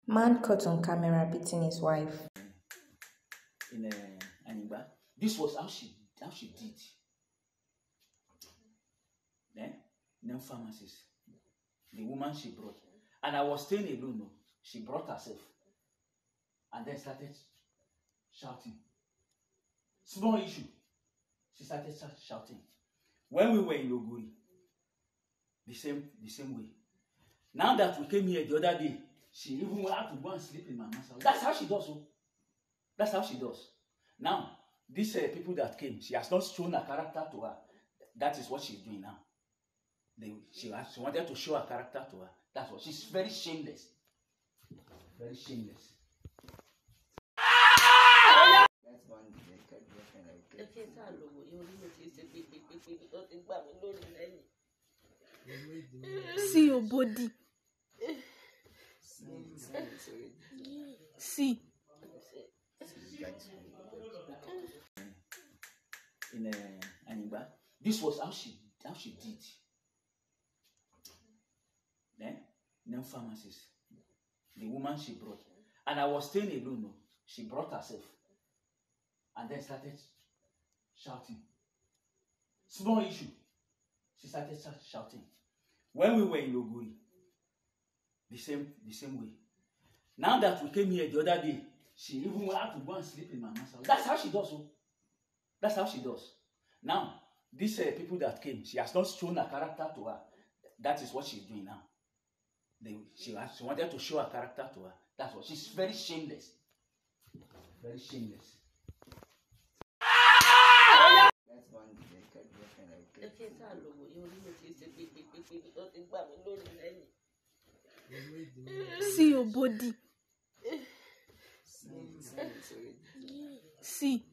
Man caught on camera beating his wife. In Aniba. This was how she did. Then pharmacist. The woman she brought. And I was staying alone. No. She brought herself. And then started shouting. Small issue. She started shouting. When we were in Oguri, the same way. Now that we came here the other day, she even had to go and sleep in my mom's house. That's how she does. Oh. That's how she does. Now, these people that came, she has not shown her character to her. That is what she's doing now. She wanted to show her character to her. That's what. She's very shameless. Very shameless. See your body. See. In Aniba. This was how she did. Then pharmacist. The woman she brought. And I was staying alone. No. She brought herself. And then started shouting. Small issue. She started shouting. When we were in Oguri, the same way. Now that we came here the other day, she even had to go and sleep in my mom's house. That's how she does. Oh. That's how she does. Now, these people that came, she has not shown her character to her. That is what she's doing now. She wanted to show her character to her. That's what. She's very shameless. Very shameless. See your body. See.